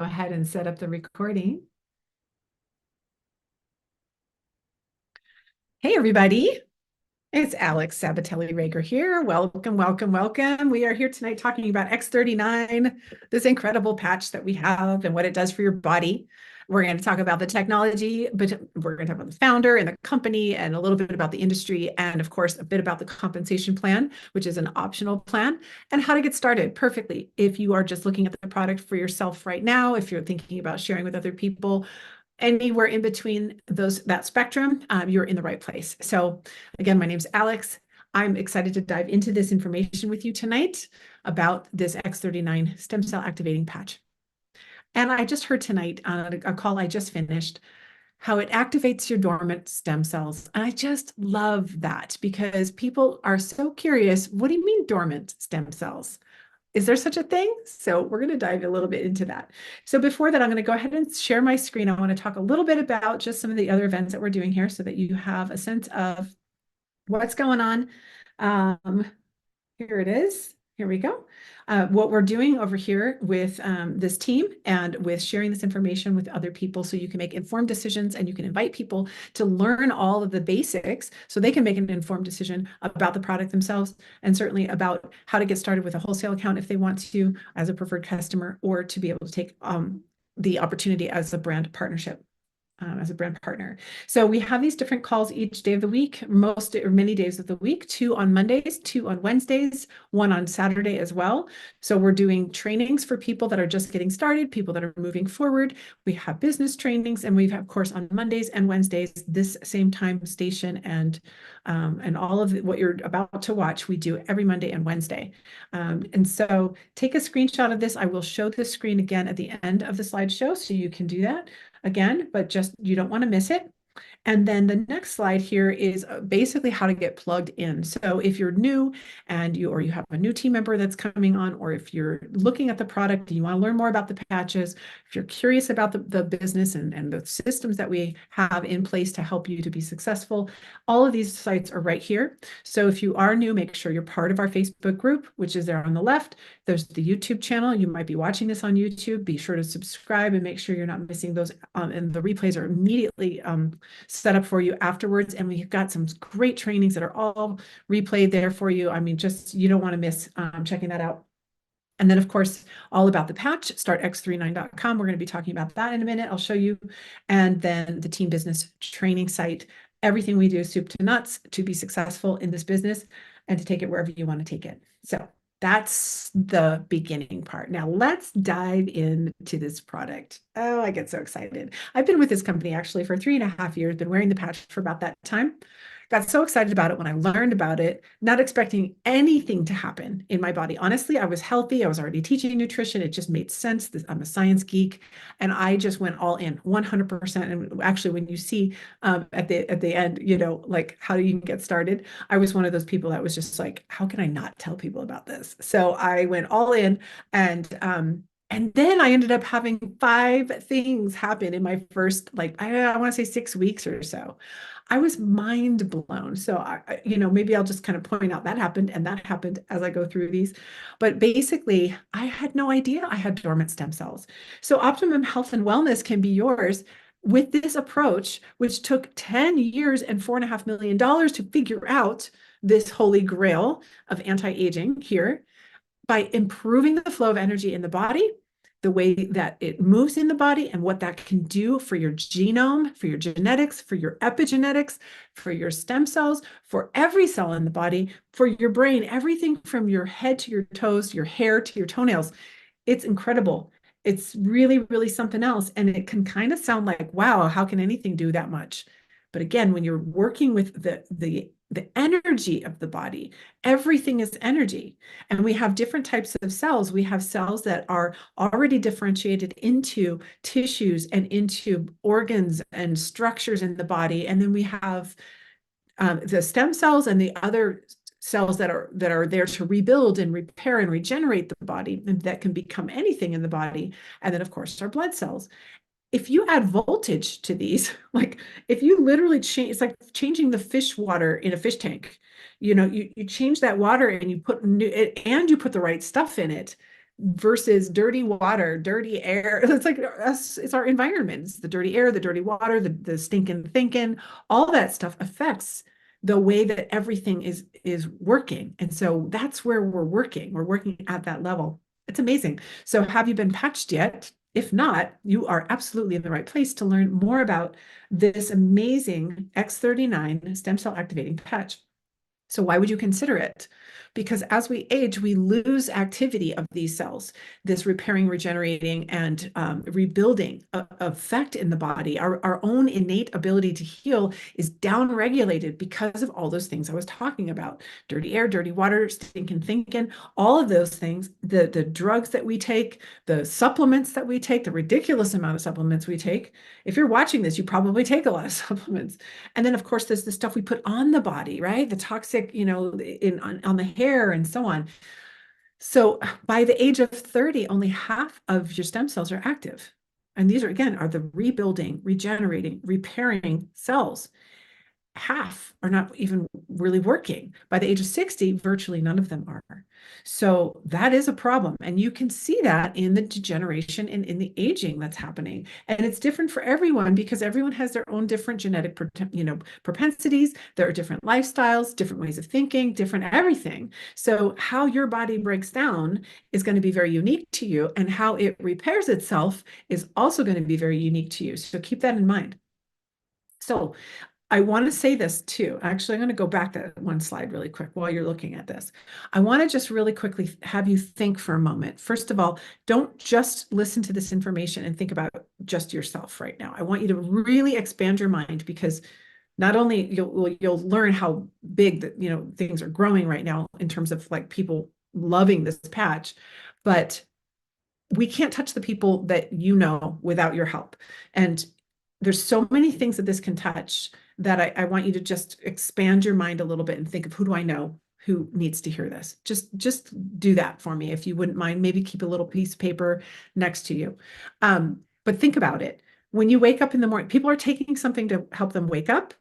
ahead and set up the recording. Hey, everybody. It's Alex Sabatelli-Rager here. Welcome, welcome, welcome. We are here tonight talking about X39, this incredible patch that we have and what it does for your body. We're going to talk about the technology, but we're going to talk about the founder and the company and a little bit about the industry and, of course, a bit about the compensation plan, which is an optional plan, and how to get started perfectly. If you are just looking at the product for yourself right now, if you're thinking about sharing with other people, anywhere in between that spectrum, you're in the right place. So again, my name's Alex. I'm excited to dive into this information with you tonight about this X39 stem cell activating patch. And I just heard tonight on a call I just finished how it activates your dormant stem cells. And I just love that because people are so curious. What do you mean dormant stem cells? Is there such a thing? So we're going to dive a little bit into that. So before that, I'm going to go ahead and share my screen. I want to talk a little bit about just some of the other events that we're doing here so that you have a sense of what's going on. Here it is. Here we go. What we're doing over here with this team and with sharing this information with other people so you can make informed decisions and you can invite people to learn all of the basics so they can make an informed decision about the product themselves and certainly about how to get started with a wholesale account if they want to as a preferred customer or to be able to take the opportunity as a brand partnership. As a brand partner. So we have these different calls each day of the week, most or many days of the week, 2 on Mondays, 2 on Wednesdays, 1 on Saturday as well. So we're doing trainings for people that are just getting started, people that are moving forward. We have business trainings, and we have, of course, on Mondays and Wednesdays, this same time station and all of what you're about to watch, we do every Monday and Wednesday. And so take a screenshot of this. I will show this screen again at the end of the slideshow, so you can do that again, but just you don't want to miss it. And then the next slide here is basically how to get plugged in. So if you're new and you have a new team member that's coming on, or if you're looking at the product and you want to learn more about the patches, if you're curious about the business and the systems that we have in place to help you to be successful, all of these sites are right here. So if you are new, make sure you're part of our Facebook group, which is there on the left. There's the YouTube channel. You might be watching this on YouTube. Be sure to subscribe and make sure you're not missing those. And the replays are immediately set up for you afterwards. And we've got some great trainings that are all replayed there for you. I mean, just you don't want to miss checking that out. And then, of course, all about the patch, startx39.com. We're going to be talking about that in a minute. I'll show you. And then the team business training site, everything we do, soup to nuts, to be successful in this business and to take it wherever you want to take it. So that's the beginning part. Now let's dive into this product. Oh, I get so excited. I've been with this company actually for 3.5 years, been wearing the patch for about that time. Got so excited about it when I learned about it, not expecting anything to happen in my body. Honestly, I was healthy. I was already teaching nutrition. It just made sense. I'm a science geek. And I just went all in 100%. And actually, when you see at the end, like how do you get started? I was one of those people that was just like, how can I not tell people about this? So I went all in and then I ended up having 5 things happen in my first, like, I want to say 6 weeks or so. I was mind blown. So, maybe I'll just kind of point out that happened and that happened as I go through these. But basically, I had no idea I had dormant stem cells. So optimum health and wellness can be yours with this approach, which took 10 years and $4.5 million to figure out this holy grail of anti-aging here by improving the flow of energy in the body, the way that it moves in the body and what that can do for your genome, for your genetics, for your epigenetics, for your stem cells, for every cell in the body, for your brain, everything from your head to your toes, your hair to your toenails. It's incredible. It's really, really something else. And it can kind of sound like, wow, how can anything do that much? But again, when you're working with the energy of the body, everything is energy. And we have different types of cells. We have cells that are already differentiated into tissues and into organs and structures in the body. And then we have the stem cells and the other cells that are there to rebuild and repair and regenerate the body, and that can become anything in the body. And then, of course, our blood cells. If you add voltage to these, like if you literally change, it's like changing the fish water in a fish tank. You change that water and you put the right stuff in it. versus dirty water, dirty air. It's like us, it's our environment. It's the dirty air, the dirty water, the stinking thinking, all that stuff affects the way that everything is working. And so that's where we're working. We're working at that level. It's amazing. So have you been patched yet? If not, you are absolutely in the right place to learn more about this amazing X39 stem cell activating patch. So why would you consider it? Because as we age, we lose activity of these cells, this repairing, regenerating, and rebuilding effect in the body. Our own innate ability to heal is downregulated because of all those things I was talking about. Dirty air, dirty water, stinking thinking, all of those things, the drugs that we take, the supplements that we take, the ridiculous amount of supplements we take. If you're watching this, you probably take a lot of supplements. And then, of course, there's the stuff we put on the body, right? The toxic, on the hair and so on. So by the age of 30, only half of your stem cells are active. And these are the rebuilding, regenerating, repairing cells. Half are not even really working. By the age of 60, virtually none of them are. So that is a problem. And you can see that in the degeneration and in the aging that's happening. And it's different for everyone because everyone has their own different genetic, propensities. There are different lifestyles, different ways of thinking, different everything. So how your body breaks down is going to be very unique to you. And how it repairs itself is also going to be very unique to you. So keep that in mind. So I want to say this too. Actually, I'm going to go back to one slide really quick while you're looking at this. I want to just really quickly have you think for a moment. First of all, don't just listen to this information and think about just yourself right now. I want you to really expand your mind because not only you'll learn how big things are growing right now in terms of like people loving this patch, but we can't touch the people that you know without your help. And there's so many things that this can touch that I want you to just expand your mind a little bit and think of who do I know who needs to hear this. Just do that for me if you wouldn't mind. Maybe keep a little piece of paper next to you. But think about it. When you wake up in the morning, people are taking something to help them wake up,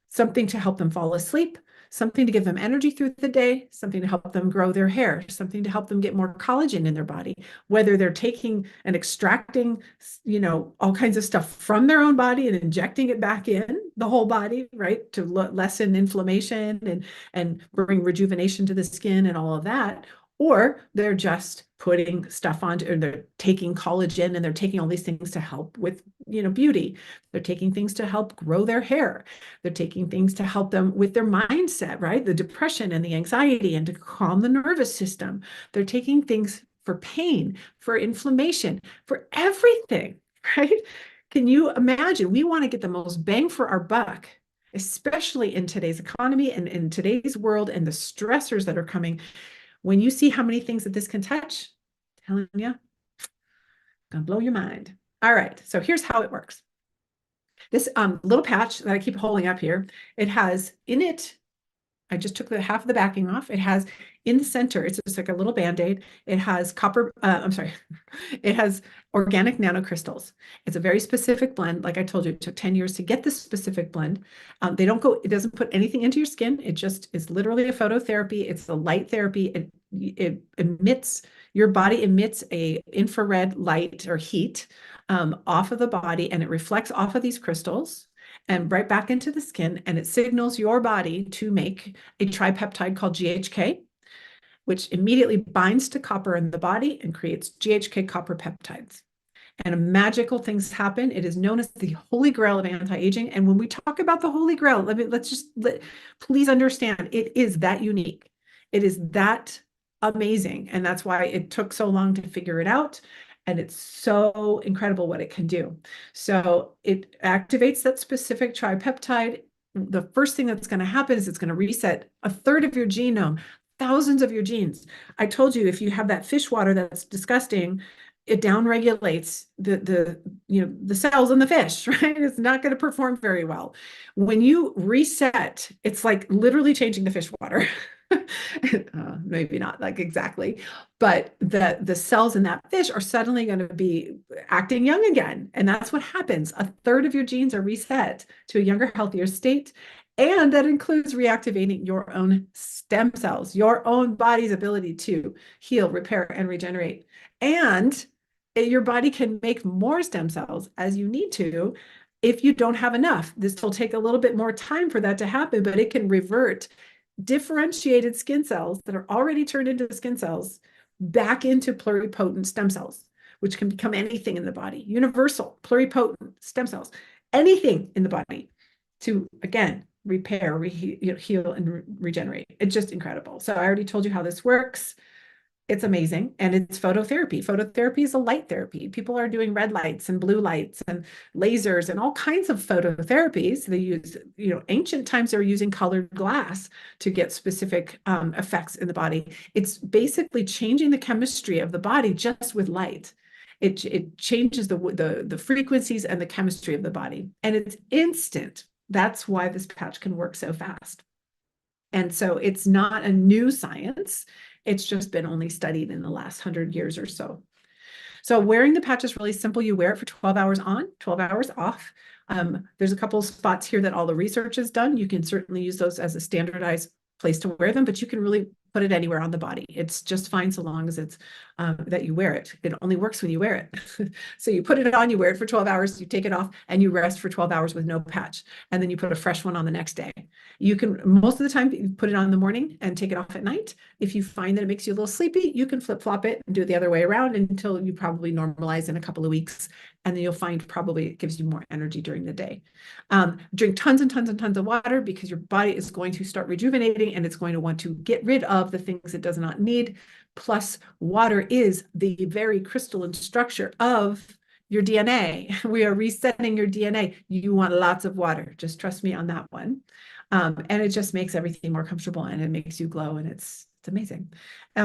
something to help them fall asleep, something to give them energy through the day, something to help them grow their hair, something to help them get more collagen in their body, whether they're taking and extracting, all kinds of stuff from their own body and injecting it back in the whole body, right, to lessen inflammation and bring rejuvenation to the skin and all of that, or they're just putting stuff on, or they're taking collagen and they're taking all these things to help with, beauty. They're taking things to help grow their hair. They're taking things to help them with their mindset, right? The depression and the anxiety and to calm the nervous system. They're taking things for pain, for inflammation, for everything, right? Can you imagine? We want to get the most bang for our buck, especially in today's economy and in today's world and the stressors that are coming. When you see how many things that this can touch, I'm telling you, gonna blow your mind. All right, so here's how it works. This little patch that I keep holding up here, it has in it, I just took the half of the backing off. It has in the center, it's just like a little Band-Aid. It has it has organic nanocrystals. It's a very specific blend. Like I told you, it took 10 years to get this specific blend. It doesn't put anything into your skin. It just is literally a phototherapy. It's a light therapy. It emits, your body emits a infrared light or heat off of the body, and it reflects off of these crystals and right back into the skin, and it signals your body to make a tripeptide called GHK, which immediately binds to copper in the body and creates GHK copper peptides. And magical things happen. It is known as the holy grail of anti-aging. And when we talk about the holy grail, please understand, it is that unique. It is that amazing. And that's why it took so long to figure it out. And it's so incredible what it can do. So it activates that specific tripeptide. The first thing that's going to happen is it's going to reset a third of your genome, thousands of your genes. I told you, if you have that fish water that's disgusting, it downregulates the cells in the fish, right? It's not going to perform very well. When you reset, it's like literally changing the fish water. Maybe not like exactly, but the cells in that fish are suddenly going to be acting young again. And that's what happens. A third of your genes are reset to a younger, healthier state. And that includes reactivating your own stem cells, your own body's ability to heal, repair, and regenerate. And your body can make more stem cells as you need to if you don't have enough. This will take a little bit more time for that to happen, but it can revert differentiated skin cells that are already turned into skin cells back into pluripotent stem cells, which can become anything in the body, universal pluripotent stem cells, anything in the body to, again, repair, heal, and regenerate. It's just incredible. So I already told you how this works. It's amazing. And it's phototherapy. Phototherapy is a light therapy. People are doing red lights and blue lights and lasers and all kinds of phototherapies. They use, ancient times they were using colored glass to get specific effects in the body. It's basically changing the chemistry of the body just with light. It changes the frequencies and the chemistry of the body. And it's instant. That's why this patch can work so fast. And so it's not a new science. It's just been only studied in the last 100 years or so. So wearing the patch is really simple. You wear it for 12 hours on, 12 hours off. There's a couple of spots here that all the research is done. You can certainly use those as a standardized place to wear them, but you can really put it anywhere on the body. It's just fine so long as it's that you wear it. It only works when you wear it. So you put it on, you wear it for 12 hours, you take it off, and you rest for 12 hours with no patch. And then you put a fresh one on the next day. You can, most of the time, you put it on in the morning and take it off at night. If you find that it makes you a little sleepy, you can flip-flop it and do it the other way around until you probably normalize in a couple of weeks. And then you'll find probably it gives you more energy during the day. Drink tons and tons and tons of water because your body is going to start rejuvenating and it's going to want to get rid of the things it does not need. Plus, water is the very crystalline structure of your DNA. We are resetting your DNA. You want lots of water. Just trust me on that one. And it just makes everything more comfortable and it makes you glow and it's amazing.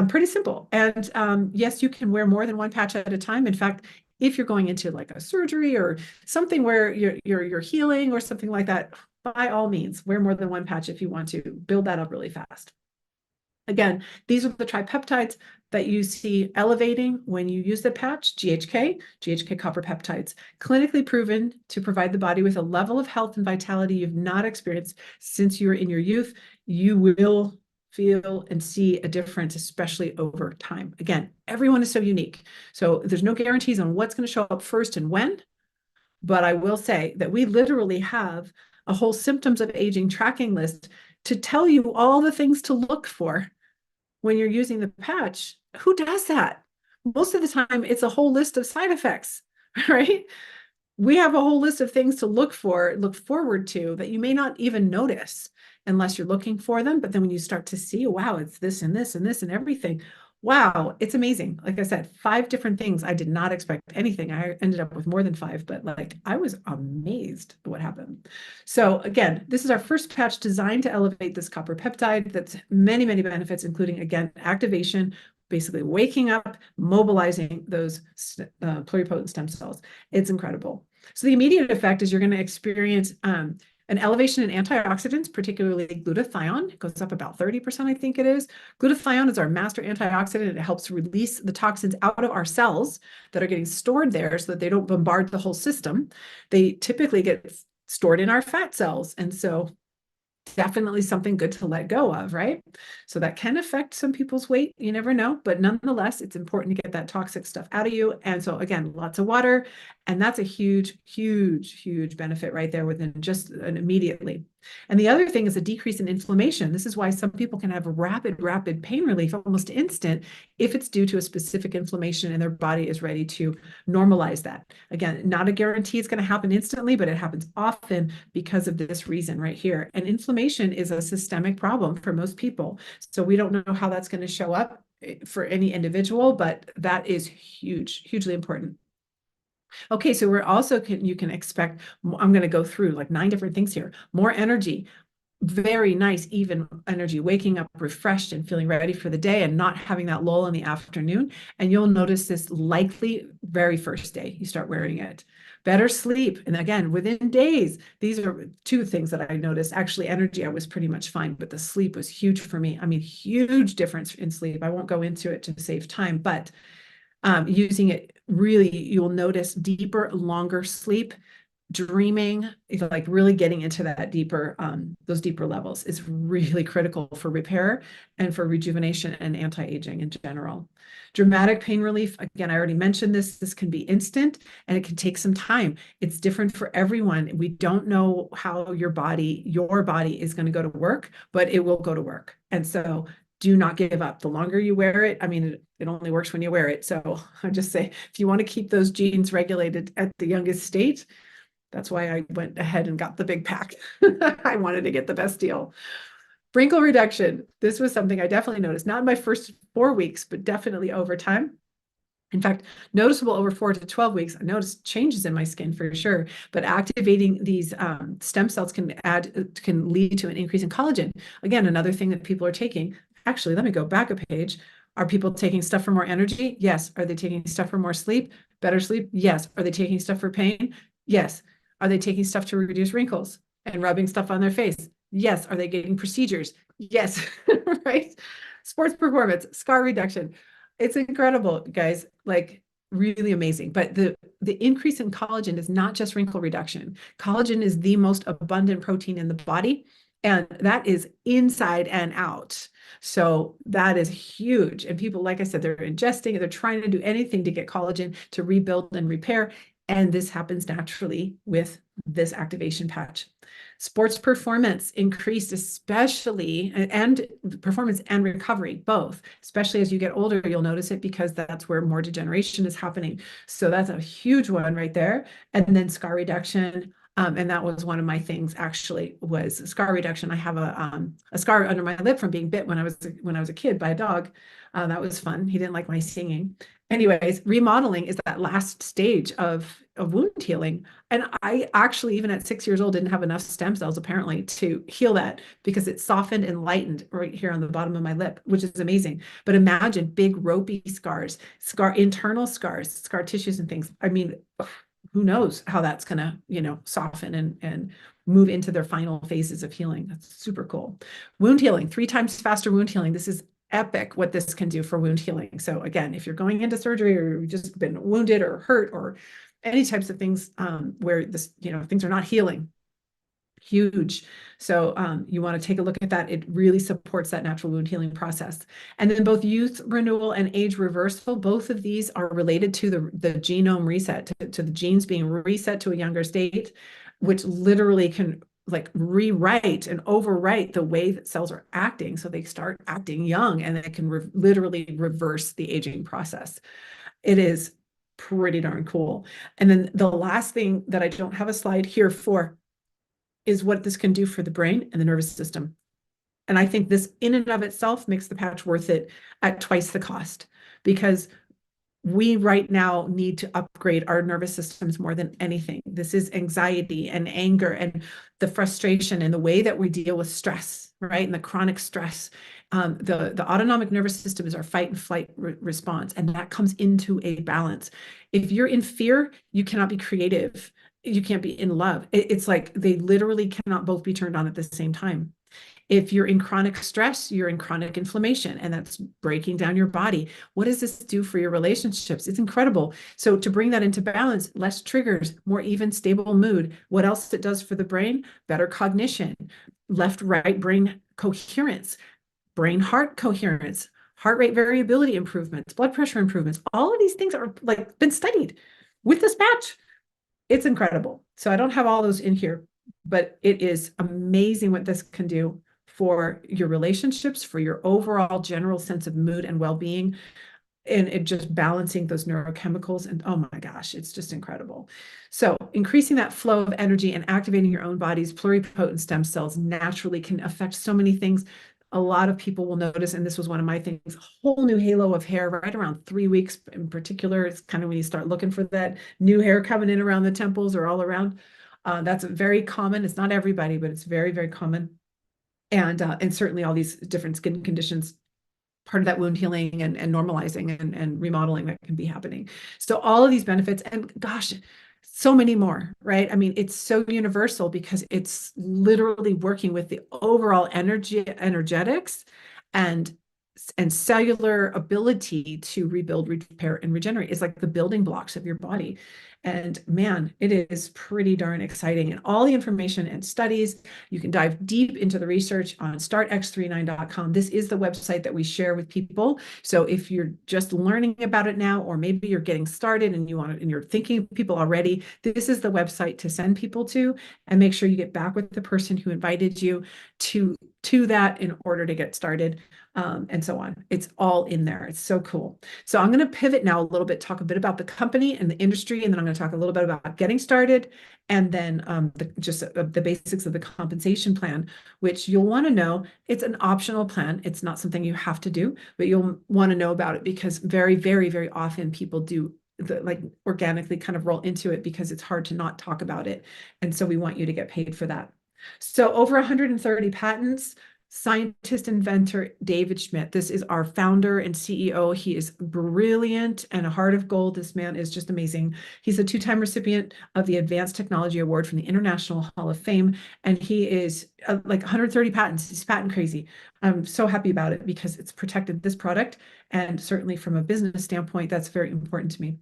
Pretty simple. And yes, you can wear more than one patch at a time. In fact, if you're going into like a surgery or something where you're healing or something like that, by all means, wear more than one patch if you want to build that up really fast. Again, these are the tripeptides that you see elevating when you use the patch, GHK copper peptides, clinically proven to provide the body with a level of health and vitality you've not experienced since you were in your youth. You will feel and see a difference, especially over time. Again, everyone is so unique. So there's no guarantees on what's going to show up first and when, but I will say that we literally have a whole symptoms of aging tracking list to tell you all the things to look for when you're using the patch. Who does that? Most of the time, it's a whole list of side effects, right? We have a whole list of things to look forward to that you may not even notice unless you're looking for them. But then when you start to see, wow, it's this and this and this and everything. Wow, it's amazing. Like I said, 5 different things. I did not expect anything. I ended up with more than 5, but like I was amazed at what happened. So again, this is our first patch designed to elevate this copper peptide. That's many, many benefits, including, again, activation, basically waking up, mobilizing those pluripotent stem cells. It's incredible. So the immediate effect is you're going to experience an elevation in antioxidants, particularly glutathione. It goes up about 30%, I think it is. Glutathione is our master antioxidant. It helps release the toxins out of our cells that are getting stored there so that they don't bombard the whole system. They typically get stored in our fat cells. And so definitely something good to let go of, right? So that can affect some people's weight. You never know, but nonetheless, it's important to get that toxic stuff out of you. And so again, lots of water, and that's a huge, huge, huge benefit right there within just immediately. And the other thing is a decrease in inflammation. This is why some people can have rapid pain relief, almost instant, if it's due to a specific inflammation and their body is ready to normalize that. Again, not a guarantee it's going to happen instantly, but it happens often because of this reason right here. And inflammation is a systemic problem for most people. So we don't know how that's going to show up for any individual, but that is huge, hugely important. Okay, so we're also you can expect, I'm going to go through like 9 different things here. More energy, very nice, even energy, waking up refreshed and feeling ready for the day and not having that lull in the afternoon. And you'll notice this likely very first day you start wearing it. Better sleep. And again, within days, these are 2 things that I noticed. Actually, energy, I was pretty much fine, but the sleep was huge for me. I mean, huge difference in sleep. I won't go into it to save time, but using it really, you'll notice deeper, longer sleep, dreaming, like really getting into that deeper, those deeper levels is really critical for repair and for rejuvenation and anti-aging in general. Dramatic pain relief, again, I already mentioned this. This can be instant and it can take some time. It's different for everyone. We don't know how your body is going to go to work, but it will go to work. And so do not give up. The longer you wear it, I mean, it only works when you wear it. So I just say, if you want to keep those genes regulated at the youngest state, that's why I went ahead and got the big pack. I wanted to get the best deal. Wrinkle reduction. This was something I definitely noticed, not in my first 4 weeks, but definitely over time. In fact, noticeable over 4 to 12 weeks, I noticed changes in my skin for sure, but activating these stem cells can lead to an increase in collagen. Again, another thing that people are taking. Actually, let me go back a page. Are people taking stuff for more energy? Yes. Are they taking stuff for more sleep? Better sleep? Yes. Are they taking stuff for pain? Yes. Are they taking stuff to reduce wrinkles and rubbing stuff on their face? Yes. Are they getting procedures? Yes. Right? Sports performance, scar reduction. It's incredible, guys, like really amazing. But the increase in collagen is not just wrinkle reduction. Collagen is the most abundant protein in the body, and that is inside and out. So that is huge. And people, like I said, they're ingesting, they're trying to do anything to get collagen to rebuild and repair. And this happens naturally with this activation patch. Sports performance increased, especially, and performance and recovery, both, especially as you get older, you'll notice it because that's where more degeneration is happening. So that's a huge one right there. And then scar reduction. And that was one of my things actually was scar reduction. I have a scar under my lip from being bit when I was a kid by a dog. That was fun. He didn't like my singing. Anyways, remodeling is that last stage of wound healing. And I actually, even at 6 years old, didn't have enough stem cells apparently to heal that because it softened and lightened right here on the bottom of my lip, which is amazing. But imagine big ropey scars, internal scars, scar tissues and things. I mean, who knows how that's going to, soften and move into their final phases of healing. That's super cool. Wound healing, 3 times faster wound healing. This is epic what this can do for wound healing. So again, if you're going into surgery or you've just been wounded or hurt or any types of things where things are not healing, huge. So you want to take a look at that. It really supports that natural wound healing process. And then both youth renewal and age reversal, both of these are related to the genome reset, to the genes being reset to a younger state, which literally can like rewrite and overwrite the way that cells are acting. So they start acting young and it can literally reverse the aging process. It is pretty darn cool. And then the last thing that I don't have a slide here for is what this can do for the brain and the nervous system. And I think this in and of itself makes the patch worth it at twice the cost, because we right now need to upgrade our nervous systems more than anything. This is anxiety and anger and the frustration and the way that we deal with stress, right? And the chronic stress. The autonomic nervous system is our fight and flight response, and that comes into a balance. If you're in fear, you cannot be creative. You can't be in love. It's like they literally cannot both be turned on at the same time. If you're in chronic stress, you're in chronic inflammation, and that's breaking down your body. What does this do for your relationships? It's incredible. So to bring that into balance, less triggers, more even, stable mood. What else it does for the brain? Better cognition, left-right brain coherence, brain-heart coherence, heart rate variability improvements, blood pressure improvements. All of these things are like been studied with this patch. It's incredible. So I don't have all those in here, but it is amazing what this can do for your relationships, for your overall general sense of mood and well-being, and it just balancing those neurochemicals. And oh my gosh, it's just incredible. So increasing that flow of energy and activating your own body's pluripotent stem cells naturally can affect so many things. A lot of people will notice, and this was one of my things, a whole new halo of hair right around 3 weeks in particular. It's kind of when you start looking for that new hair coming in around the temples or all around. That's very common. It's not everybody, but it's very, very common. And certainly all these different skin conditions, part of that wound healing and normalizing and remodeling that can be happening. So all of these benefits, and gosh, so many more, right? I mean, it's so universal because it's literally working with the overall energetics and cellular ability to rebuild, repair, and regenerate. It's like the building blocks of your body. And man, it is pretty darn exciting. And all the information and studies, you can dive deep into the research on startx39.com. This is the website that we share with people. So if you're just learning about it now, or maybe you're getting started and you're thinking of people already, this is the website to send people to, and make sure you get back with the person who invited you to that in order to get started, and so on. It's all in there. It's so cool. So I'm going to pivot now a little bit, talk a bit about the company and the industry, and then I'm going to talk a little bit about getting started, and then the basics of the compensation plan, which you'll want to know. It's an optional plan. It's not something you have to do, but you'll want to know about it because very, very, very often people do like organically kind of roll into it because it's hard to not talk about it. And so we want you to get paid for that. So over 130 patents. Scientist inventor David Schmidt. This is our founder and CEO. He is brilliant and a heart of gold. This man is just amazing. He's a two-time recipient of the Advanced Technology Award from the International Hall of Fame, and he is like 130 patents. He's patent crazy. I'm so happy about it because it's protected this product, and certainly from a business standpoint, that's very important to me.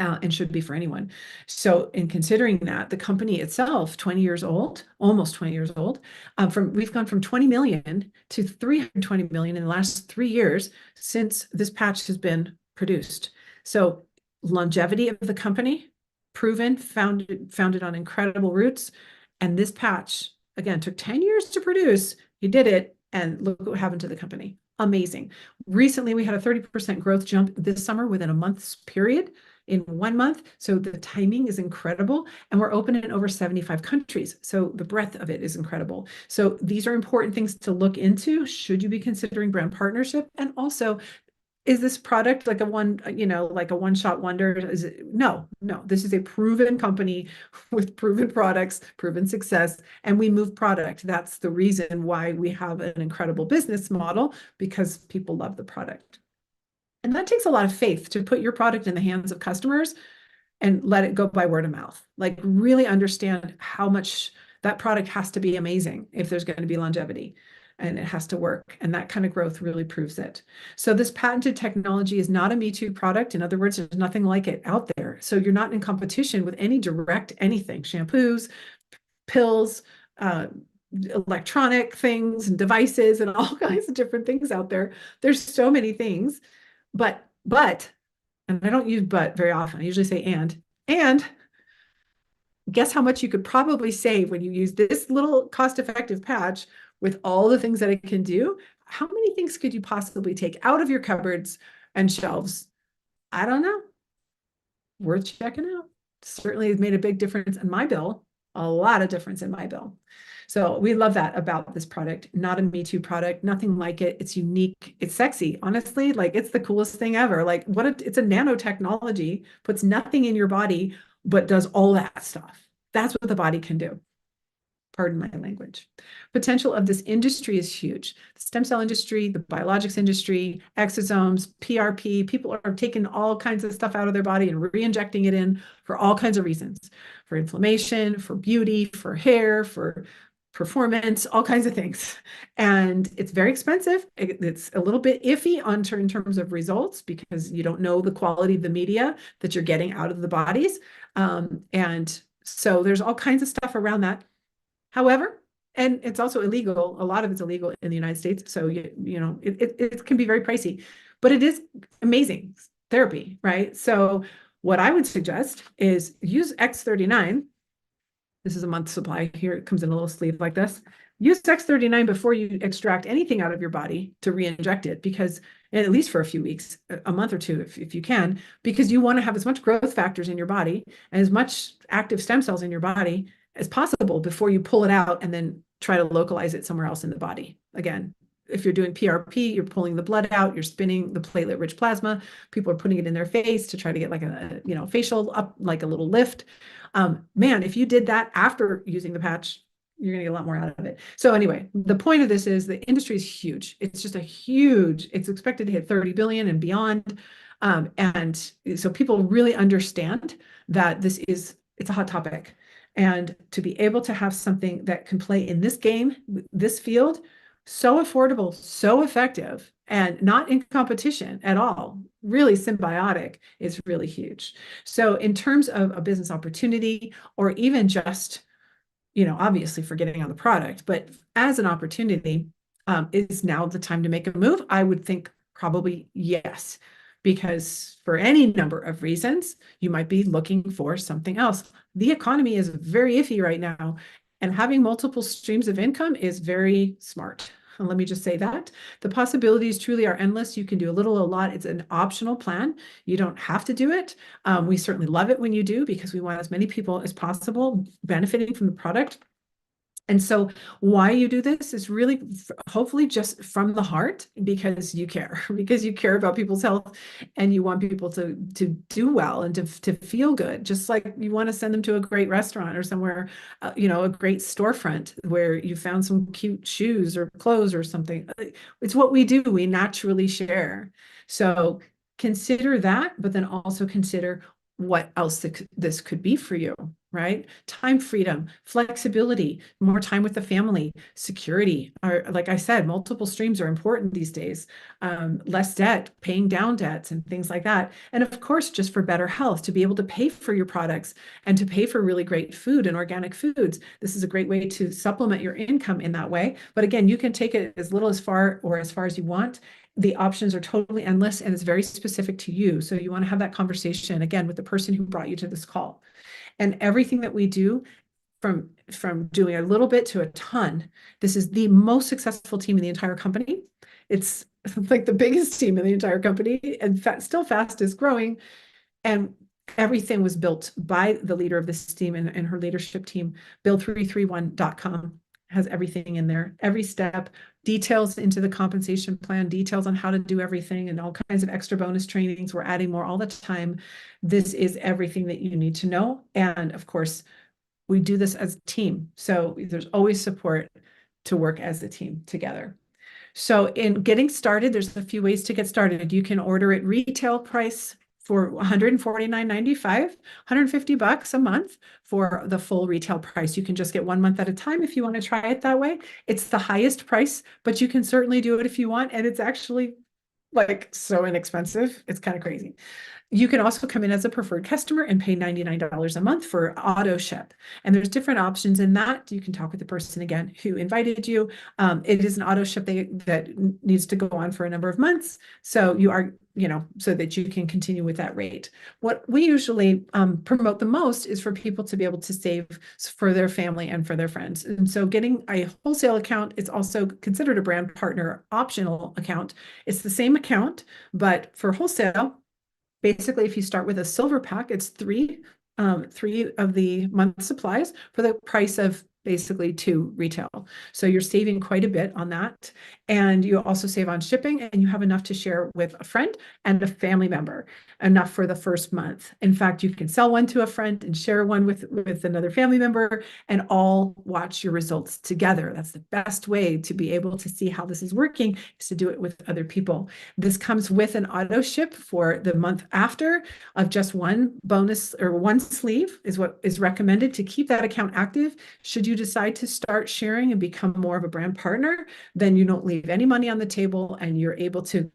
And should be for anyone. So in considering that, the company itself, 20 years old, almost 20 years old, we've gone from 20 million to 320 million in the last 3 years since this patch has been produced. So longevity of the company, proven, founded on incredible roots. And this patch, again, took 10 years to produce. You did it, and look what happened to the company. Amazing. Recently, we had a 30% growth jump this summer within a month's period, in 1 month. So the timing is incredible. And we're open in over 75 countries. So the breadth of it is incredible. So these are important things to look into. Should you be considering brand partnership? And also, is this product like a one-shot wonder? No. This is a proven company with proven products, proven success, and we move product. That's the reason why we have an incredible business model, because people love the product. And that takes a lot of faith to put your product in the hands of customers and let it go by word of mouth. Like really understand how much that product has to be amazing if there's going to be longevity, and it has to work. And that kind of growth really proves it. So this patented technology is not a Me Too product. In other words, there's nothing like it out there. So you're not in competition with any direct anything, shampoos, pills, electronic things and devices and all kinds of different things out there. There's so many things. But, and I don't use but very often. I usually say and guess how much you could probably save when you use this little cost-effective patch with all the things that it can do. How many things could you possibly take out of your cupboards and shelves? I don't know. Worth checking out. Certainly has made a big difference in my bill, a lot of difference in my bill. So we love that about this product. Not a Me Too product, nothing like it. It's unique. It's sexy. Honestly, like it's the coolest thing ever. Like it's a nanotechnology, puts nothing in your body, but does all that stuff. That's what the body can do. Pardon my language. Potential of this industry is huge. The stem cell industry, the biologics industry, exosomes, PRP, people are taking all kinds of stuff out of their body and re-injecting it in for all kinds of reasons, for inflammation, for beauty, for hair, for performance, all kinds of things. And it's very expensive. It's a little bit iffy in terms of results because you don't know the quality of the media that you're getting out of the bodies. And so there's all kinds of stuff around that. However, and it's also illegal. A lot of it's illegal in the United States. So, it can be very pricey, but it is amazing therapy, right? So what I would suggest is use X39. This is a month's supply. Here it comes in a little sleeve like this. Use X39 before you extract anything out of your body to re-inject it, because at least for a few weeks, a month or two, if you can, because you want to have as much growth factors in your body and as much active stem cells in your body as possible before you pull it out and then try to localize it somewhere else in the body. Again, if you're doing PRP, you're pulling the blood out, you're spinning the platelet-rich plasma. People are putting it in their face to try to get like a facial up, like a little lift. Man, if you did that after using the patch, you're going to get a lot more out of it. So anyway, the point of this is the industry is huge. It's just it's expected to hit 30 billion and beyond. And so people really understand that it's a hot topic. And to be able to have something that can play in this game, this field, So affordable, so effective, and not in competition at all. Really symbiotic is really huge. So in terms of a business opportunity, or even just, obviously forgetting on the product, but as an opportunity, is now the time to make a move? I would think probably yes, because for any number of reasons, you might be looking for something else. The economy is very iffy right now, and having multiple streams of income is very smart. And let me just say that the possibilities truly are endless. You can do a little, a lot. It's an optional plan. You don't have to do it. We certainly love it when you do, because we want as many people as possible benefiting from the product. And so why you do this is really hopefully just from the heart, because you care, because you care about people's health, and you want people to do well and to feel good, just like you want to send them to a great restaurant or somewhere, a great storefront where you found some cute shoes or clothes or something. It's what we do. We naturally share. So consider that, but then also consider what else this could be for you, right? Time freedom, flexibility, more time with the family, security. Are, like I said, multiple streams are important these days. Less debt, paying down debts and things like that. And of course, just for better health, to be able to pay for your products and to pay for really great food and organic foods. This is a great way to supplement your income in that way. But again, you can take it as little as far or as far as you want. The options are totally endless, and it's very specific to you. So you want to have that conversation again with the person who brought you to this call. And everything that we do, from doing a little bit to a ton, this is the most successful team in the entire company. It's like the biggest team in the entire company, and still fastest growing. And everything was built by the leader of this team and her leadership team. Build331.com has everything in there, every step, details into the compensation plan, details on how to do everything, and all kinds of extra bonus trainings. We're adding more all the time. This is everything that you need to know. And of course, we do this as a team. So there's always support to work as a team together. So in getting started, there's a few ways to get started. You can order at retail price for $149.95, $150 a month for the full retail price. You can just get 1 month at a time if you want to try it that way. It's the highest price, but you can certainly do it if you want. And it's actually like so inexpensive. It's kind of crazy. You can also come in as a preferred customer and pay $99 a month for auto ship. And there's different options in that. You can talk with the person again who invited you. It is an auto ship that needs to go on for a number of months. So you are, so that you can continue with that rate. What we usually promote the most is for people to be able to save for their family and for their friends. And so getting a wholesale account is also considered a brand partner optional account. It's the same account, but for wholesale, basically, if you start with a silver pack, it's three of the month supplies for the price of basically 2 retail. So you're saving quite a bit on that. And you also save on shipping, and you have enough to share with a friend and a family member, enough for the first month. In fact, you can sell one to a friend and share one with another family member, and all watch your results together. That's the best way to be able to see how this is working, is to do it with other people. This comes with an auto ship for the month after of just one bonus, or one sleeve is what is recommended to keep that account active. Should you decide to start sharing and become more of a brand partner, then you don't leave any money on the table, and you're able to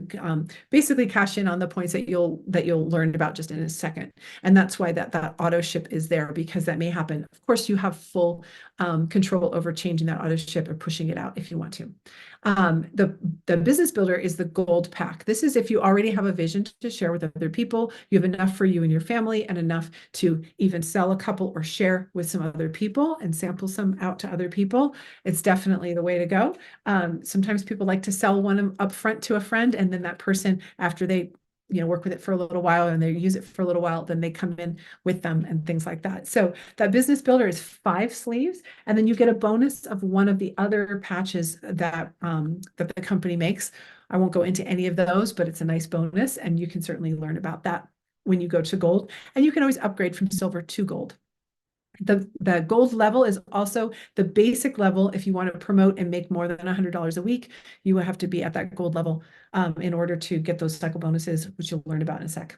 basically cash in on the points that you'll learn about just in a second. And that's why that auto ship is there, because that may happen. Of course, you have full control over changing that auto ship or pushing it out if you want to. The business builder is the gold pack. This is if you already have a vision to share with other people, you have enough for you and your family, and enough to even sell a couple or share with some other people and sample some out to other people. It's definitely the way to go. Sometimes people like to sell one up front to a friend, and then that person, after they work with it for a little while and they use it for a little while, then they come in with them and things like that. So that business builder is 5 sleeves, and then you get a bonus of one of the other patches that the company makes. I won't go into any of those, but it's a nice bonus, and you can certainly learn about that when you go to gold, and you can always upgrade from silver to gold. The gold level is also the basic level. If you want to promote and make more than $100 a week, you will have to be at that gold level in order to get those cycle bonuses, which you'll learn about in a sec.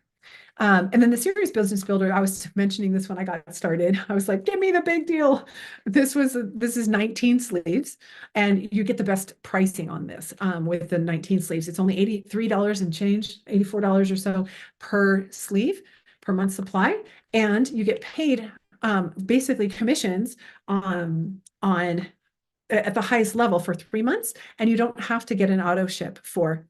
And then the Serious Business Builder, I was mentioning this when I got started. I was like, give me the big deal. This is 19 sleeves, and you get the best pricing on this with the 19 sleeves. It's only $83 and change, $84 or so per sleeve, per month supply. And you get paid basically commissions on at the highest level for 3 months, and you don't have to get an auto ship for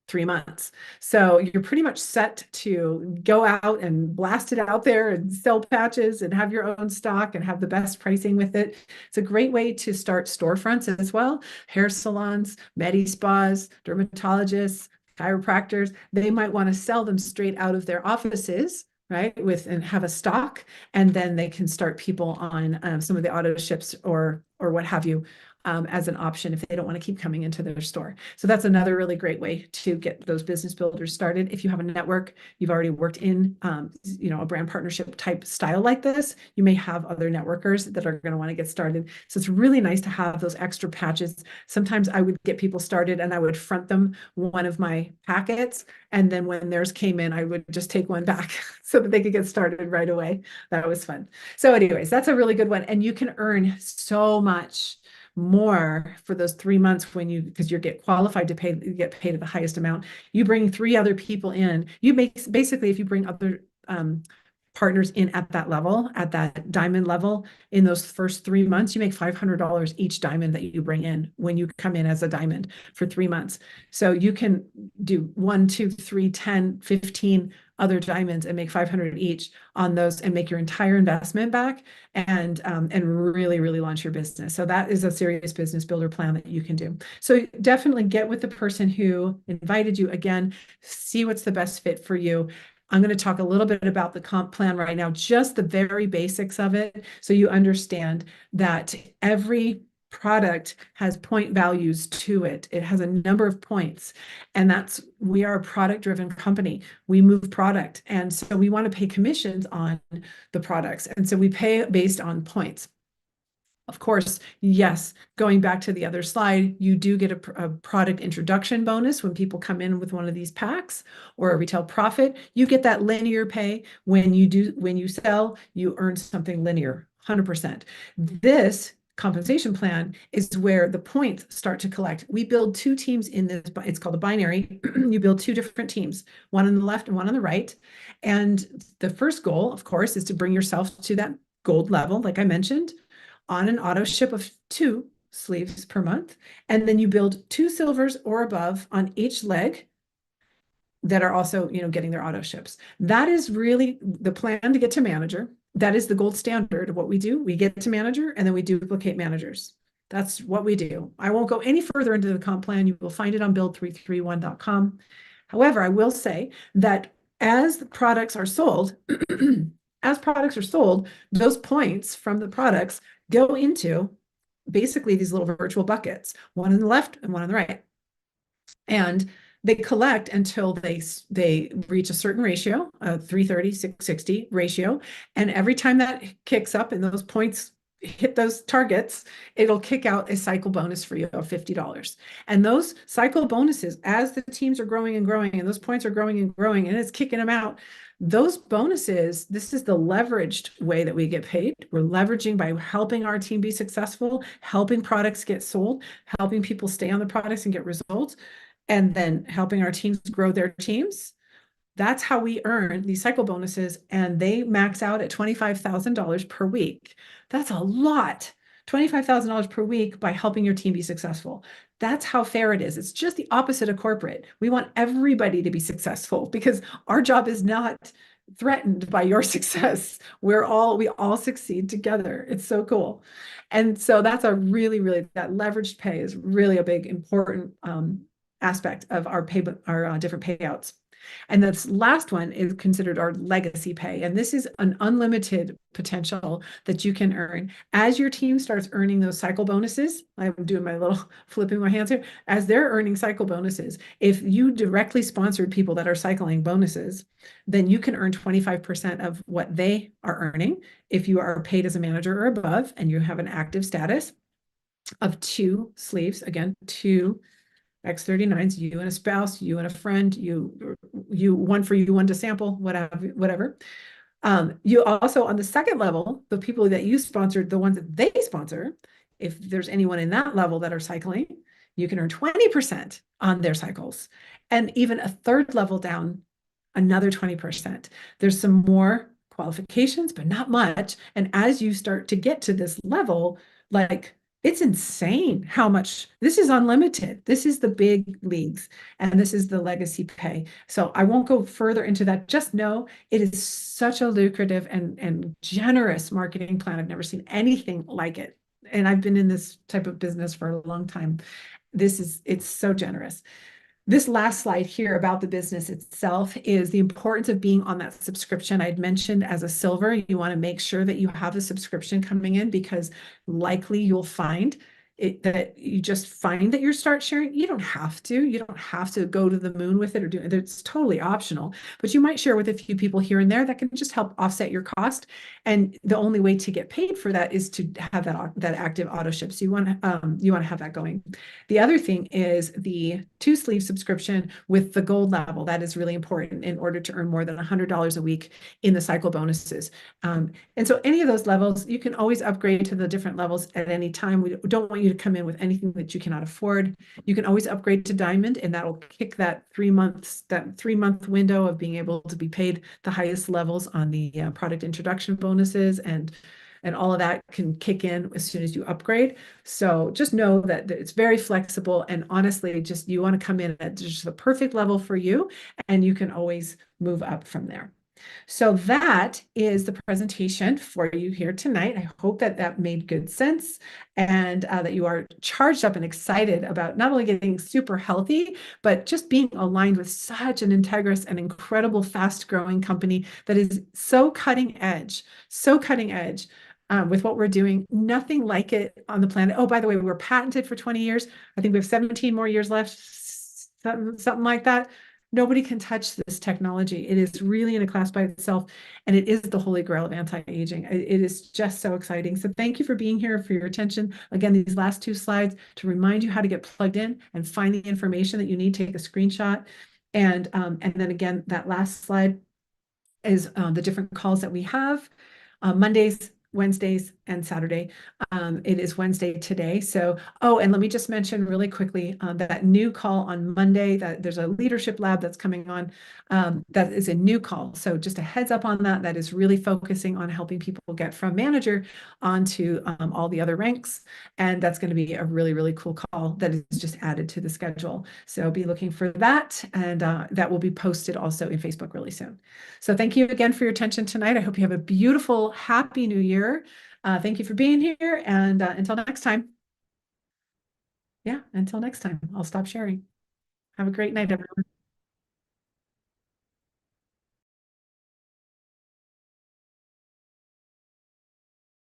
3 months. So you're pretty much set to go out and blast it out there and sell patches and have your own stock and have the best pricing with it. It's a great way to start storefronts as well. Hair salons, med spas, dermatologists, chiropractors, they might want to sell them straight out of their offices, right? And have a stock, and then they can start people on some of the auto ships or what have you, as an option if they don't want to keep coming into their store. So that's another really great way to get those business builders started. If you have a network, you've already worked in, a brand partnership type style like this, you may have other networkers that are going to want to get started. So it's really nice to have those extra patches. Sometimes I would get people started and I would front them one of my packets. And then when theirs came in, I would just take one back so that they could get started right away. That was fun. So anyways, that's a really good one. And you can earn so much more for those 3 months because you get qualified to pay, you get paid at the highest amount. You bring 3 other people in. You make basically, if you bring other partners in at that level, at that diamond level, in those first 3 months, you make $500 each diamond that you bring in when you come in as a diamond for 3 months. So you can do 1, 2, 3, 10, 15 other diamonds and make 500 each on those and make your entire investment back and really, really launch your business. So that is a serious business builder plan that you can do. So definitely get with the person who invited you. Again, see what's the best fit for you. I'm going to talk a little bit about the comp plan right now, just the very basics of it, so you understand that every product has point values to it. It has a number of points, and we are a product-driven company. We move product, and so we want to pay commissions on the products, and so we pay based on points. Of course, yes, going back to the other slide, you do get a product introduction bonus when people come in with one of these packs, or a retail profit. You get that linear pay when you sell, you earn something linear, 100%. This compensation plan is where the points start to collect. We build 2 teams in this, it's called a binary. You build 2 different teams, one on the left and one on the right. And the first goal, of course, is to bring yourself to that gold level, like I mentioned, on an auto ship of 2 sleeves per month. And then you build 2 silvers or above on each leg that are also, getting their auto ships. That is really the plan to get to manager. That is the gold standard of what we do. We get to manager and then we duplicate managers. That's what we do. I won't go any further into the comp plan. You will find it on build331.com. However, I will say that as the products are sold, those points from the products go into basically these little virtual buckets, one on the left and one on the right. And they collect until they reach a certain ratio, a 330, 660 ratio. And every time that kicks up and those points hit those targets, it'll kick out a cycle bonus for you of $50. And those cycle bonuses, as the teams are growing and growing, and those points are growing and growing, and it's kicking them out, those bonuses, this is the leveraged way that we get paid. We're leveraging by helping our team be successful, helping products get sold, helping people stay on the products and get results, and then helping our teams grow their teams. That's how we earn these cycle bonuses, and they max out at $25,000 per week. That's a lot. $25,000 per week by helping your team be successful. That's how fair it is. It's just the opposite of corporate. We want everybody to be successful because our job is not threatened by your success. We all succeed together. It's so cool. And so that's that leveraged pay is really a big, important aspect of our different payouts. And this last one is considered our legacy pay. And this is an unlimited potential that you can earn as your team starts earning those cycle bonuses. I'm doing my little flipping my hands here. As they're earning cycle bonuses, if you directly sponsored people that are cycling bonuses, then you can earn 25% of what they are earning if you are paid as a manager or above and you have an active status of 2 sleeves, again, 2 X39s, you and a spouse, you and a friend, you one for you, one to sample, whatever. You also, on the second level, the people that you sponsored, the ones that they sponsor, if there's anyone in that level that are cycling, you can earn 20% on their cycles. And even a third level down, another 20%. There's some more qualifications, but not much. And as you start to get to this level, like it's insane how much this is unlimited. This is the big leagues and this is the legacy pay. So I won't go further into that. Just know it is such a lucrative and generous marketing plan. I've never seen anything like it. And I've been in this type of business for a long time. It's so generous. This last slide here about the business itself is the importance of being on that subscription. I'd mentioned as a silver, you want to make sure that you have a subscription coming in because likely you'll find that you just find that you start sharing. You don't have to. You don't have to go to the moon with it or do it. It's totally optional. But you might share with a few people here and there that can just help offset your cost. And the only way to get paid for that is to have that active auto ship. So you want to have that going. The other thing is the 2-sleeve subscription with the gold level. That is really important in order to earn more than $100 a week in the cycle bonuses. And so any of those levels, you can always upgrade to the different levels at any time. We don't want you to come in with anything that you cannot afford. You can always upgrade to diamond, and that'll kick that 3-month window of being able to be paid the highest levels on the product introduction bonuses, and all of that can kick in as soon as you upgrade. So just know that it's very flexible, and honestly, just you want to come in at just the perfect level for you, and you can always move up from there. So that is the presentation for you here tonight. I hope that that made good sense and that you are charged up and excited about not only getting super healthy, but just being aligned with such an integrous and incredible fast-growing company that is so cutting edge with what we're doing. Nothing like it on the planet. Oh, by the way, we're patented for 20 years. I think we have 17 more years left, something like that. Nobody can touch this technology. It is really in a class by itself, and it is the holy grail of anti-aging. It is just so exciting. So thank you for being here, for your attention. Again, these last 2 slides to remind you how to get plugged in and find the information that you need, take a screenshot. And then again, that last slide is the different calls that we have. Mondays, Wednesdays, and Saturday. It is Wednesday today. So, and let me just mention really quickly that new call on Monday, that there's a leadership lab that's coming on. That is a new call. So just a heads up on that. That is really focusing on helping people get from manager onto all the other ranks. And that's going to be a really, really cool call that is just added to the schedule. So be looking for that. And that will be posted also in Facebook really soon. So thank you again for your attention tonight. I hope you have a beautiful, happy new year. Thank you for being here, and until next time. Yeah, until next time, I'll stop sharing. Have a great night, everyone.